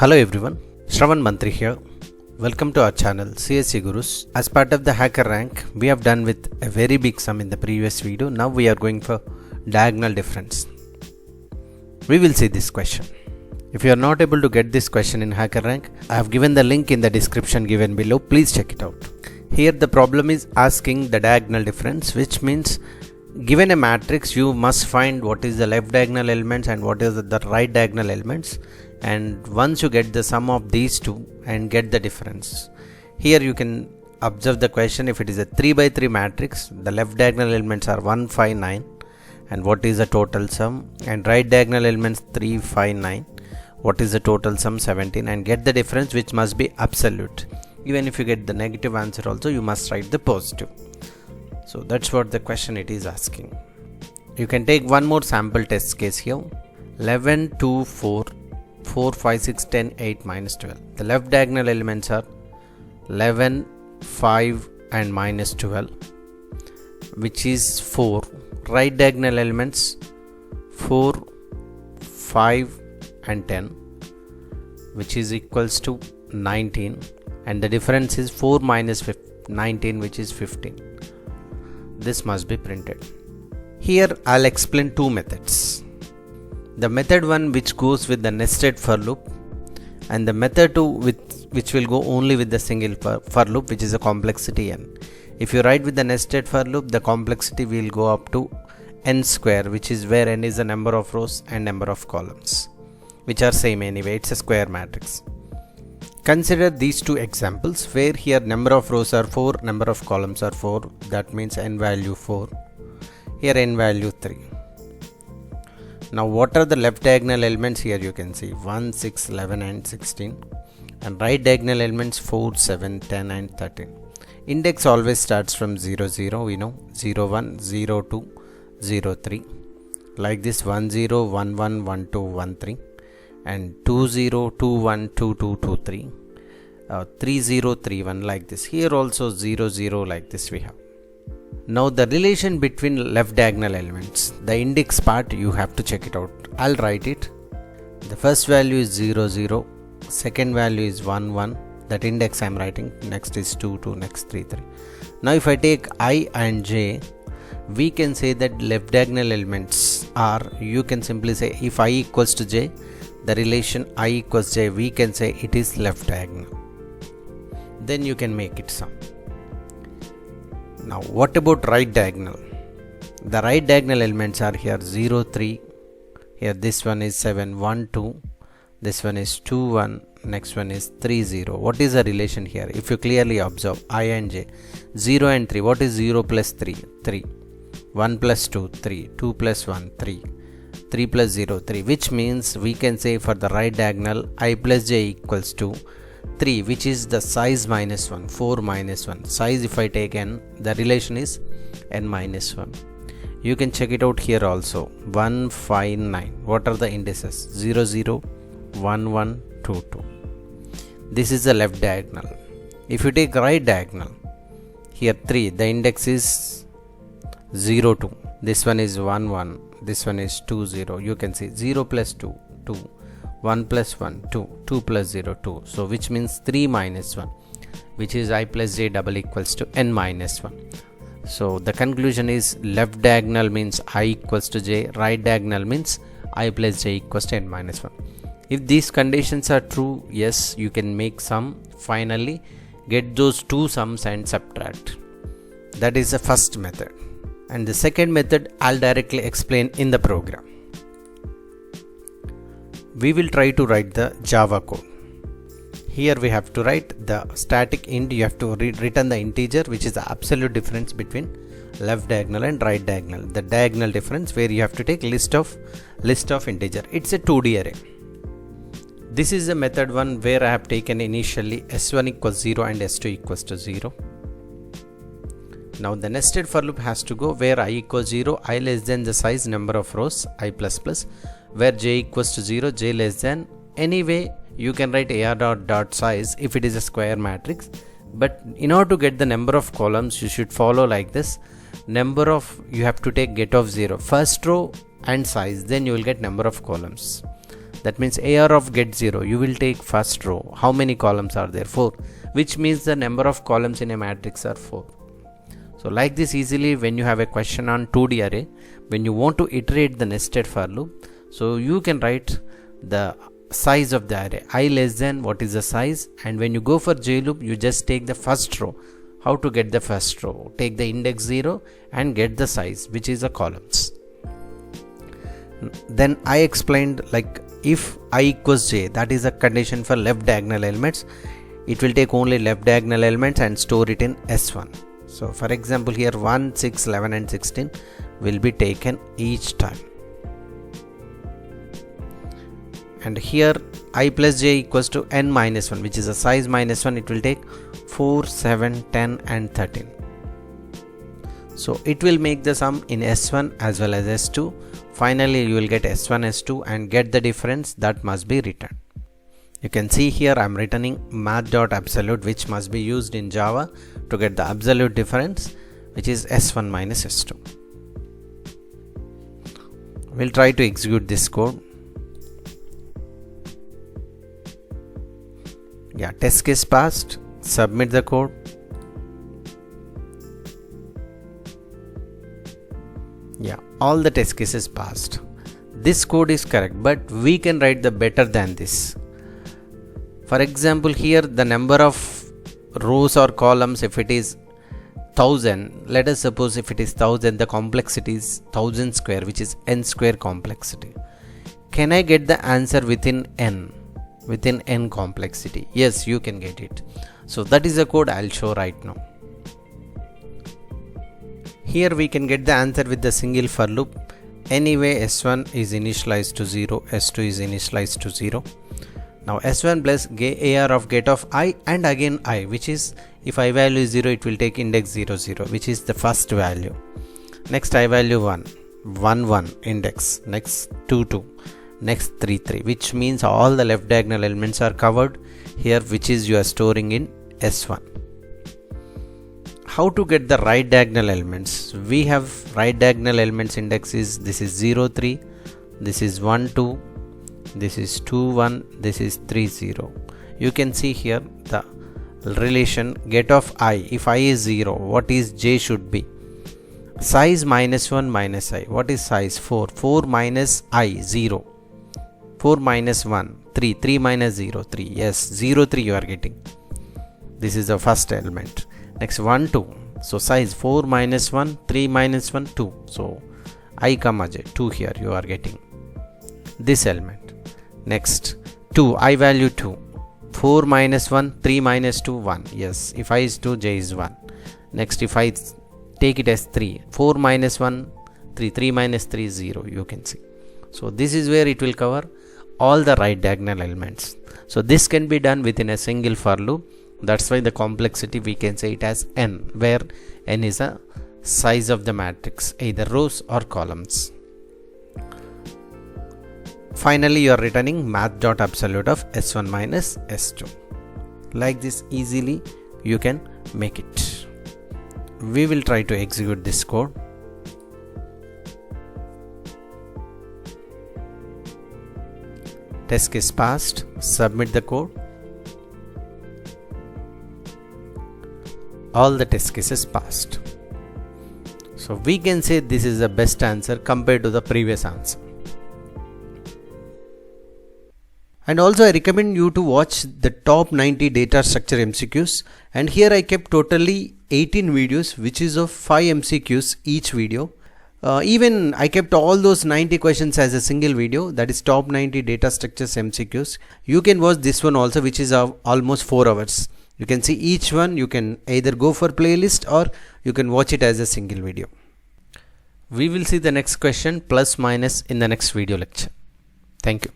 Hello everyone, Shravan Manthri here. Welcome to our channel CSE Gurus. As part of the Hackerrank, we have done with a very big sum in the previous video. Now we are going for diagonal difference. We will see this question. If you are not able to get this question in Hackerrank, I have given the link in the description given below. Please check it out. Here the problem is asking the diagonal difference, which means given a matrix you must find what is the left diagonal elements and what is the right diagonal elements, and once you get the sum of these two and get the difference. Here you can observe the question. If it is a 3 by 3 matrix, the left diagonal elements are 1 5 9, and what is the total sum, and right diagonal elements 3 5 9, what is the total sum, 17, and get the difference, which must be absolute. Even if you get the negative answer also, you must write the positive. So that's what the question it is asking. You can take one more sample test case here. 11 2 4 4 5 6 10 8 minus 12. The left diagonal elements are 11 5 and minus 12, which is 4. Right diagonal elements 4 5 and 10, which is equals to 19, and the difference is 4 minus 19, which is 15. This must be printed. Here I'll explain two methods. The method 1, which goes with the nested for loop, and the method 2, which will go only with the single for loop, which is a complexity n. If you write with the nested for loop, the complexity will go up to n square, which is where n is the number of rows and number of columns, which are same anyway. It's a square matrix. Consider these two examples where here number of rows are 4, number of columns are 4. That means n value 4. Here n value 3. Now what are the left diagonal elements? Here you can see 1, 6, 11 and 16, and right diagonal elements 4, 7, 10 and 13. Index always starts from 0, 0, we know, 0, 1, 0, 2, 0, 3. Like this 1, 0, 1, 1, 1, 2, 1, 3, and 2, 0, 2, 1, 2, 2, 2, 3, 3, 0, 3, 1, like this. Here also 0, 0, like this we have. Now the relation between left diagonal elements, the index part, you have to check it out. I'll write it. The first value is 0, 0, second value is 1, 1, that index I'm writing, next is 2, 2, next 3, 3. Now if I take I and j, we can say that left diagonal elements are, you can simply say if I equals to j, the relation I equals j, we can say it is left diagonal. Then you can make it sum. Now what about right diagonal? The right diagonal elements are here 0, 3, here this one is 7, 1, 2, this one is 2, 1, next one is 3, 0. What is the relation here? If you clearly observe I and j, 0 and 3, what is 0 plus 3? 3. 1 plus 2, 3. 2 plus 1, 3. 3 plus 0, 3, which means we can say for the right diagonal I plus j equals to 3, which is the size minus 1, 4 minus 1. Size if I take n, the relation is n minus 1. You can check it out here also. 1, 5, 9. What are the indices? 0, 0, 1, 1, 2, 2. This is the left diagonal. If you take right diagonal, here 3, the index is 0, 2. This one is 1, 1. This one is 2, 0. You can see 0 plus 2, 2. 1 plus 1, 2. 2 plus 0, 2. So which means 3 minus 1, which is I plus j double equals to n minus 1. So the conclusion is left diagonal means I equals to j, right diagonal means I plus j equals to n minus 1. If these conditions are true, yes, you can make sum. Finally, get those two sums and subtract. That is the first method. And the second method I'll directly explain in the program. We will try to write the Java code. Here we have to write the static int. You have to return the integer, which is the absolute difference between left diagonal and right diagonal. The diagonal difference where you have to take list of integer. It's a 2D array. This is the method 1 where I have taken initially s1 equals 0 and s2 equals to 0. Now the nested for loop has to go where I equals 0, I less than the size number of rows, I plus plus, where j equals to 0, j less than. Anyway, you can write ar dot size if it is a square matrix, but in order to get the number of columns, you should follow like this. You have to take get of 0, first row and size, then you will get number of columns. That means AR of get 0, you will take first row. How many columns are there? 4, which means the number of columns in a matrix are 4. So like this, easily when you have a question on 2D array, when you want to iterate the nested for loop, so you can write the size of the array, I less than what is the size, and when you go for J loop, you just take the first row. How to get the first row? Take the index 0 and get the size, which is the columns. Then I explained, like if I equals j, that is a condition for left diagonal elements. It will take only left diagonal elements and store it in S1. So for example, here 1, 6, 11 and 16 will be taken each time. And here I plus j equals to n minus 1, which is a size minus 1. It will take 4, 7, 10 and 13. So it will make the sum in S1 as well as S2. Finally, you will get S1, S2 and get the difference that must be returned. You can see here I am returning math.absolute, which must be used in Java to get the absolute difference, which is S1 minus S2. We'll try to execute this code. Yeah, test case passed. Submit the code. Yeah, all the test cases passed. This code is correct, but we can write the better than this. For example, here the number of rows or columns, if it is 1000, let us suppose if it is 1000, the complexity is 1000 square, which is n square complexity. Can I get the answer within n? Within n complexity? Yes, you can get it. So that is the code I'll show right now. Here we can get the answer with the single for loop. Anyway, S1 is initialized to 0, S2 is initialized to 0. Now S1 plus AR of get of I and again I, which is if I value is 0, it will take index 0, 0, which is the first value. Next I value 1, 1, 1 index. Next 2, 2. Next 3, 3, which means all the left diagonal elements are covered here, which is you are storing in S1. How to get the right diagonal elements? We have right diagonal elements index is, this is 0, 3, this is 1, 2, this is 2, 1, this is 3, 0. You can see here the relation get of I. If I is 0, what is j should be? Size minus 1 minus I. What is size? 4. 4 minus I, 0. 4 minus 1, 3. 3 minus 0, 3. Yes, 0, 3 you are getting. This is the first element. Next 1, 2. So size 4 minus 1, 3 minus 1, 2. So I comma j, 2 here you are getting this element. Next 2, I value 2. 4 minus 1, 3 minus 2, 1. Yes, if I is 2, j is 1. Next if I take it as 3, 4 minus 1, 3, 3 minus 3 is 0, you can see. So this is where it will cover all the right diagonal elements. So this can be done within a single for loop. That's why the complexity we can say it as n, where n is a size of the matrix, either rows or columns. Finally, you are returning math.absolute of S1 minus S2. Like this, easily you can make it. We will try to execute this code. Test case passed. Submit the code. All the test cases passed. So we can say this is the best answer compared to the previous answer. And also I recommend you to watch the top 90 data structure MCQs, and here I kept totally 18 videos, which is of 5 MCQs each video. Even I kept all those 90 questions as a single video, that is top 90 data structures MCQs. You can watch this one also, which is of almost 4 hours. You can see each one, you can either go for playlist or you can watch it as a single video. We will see the next question plus minus in the next video lecture. Thank you.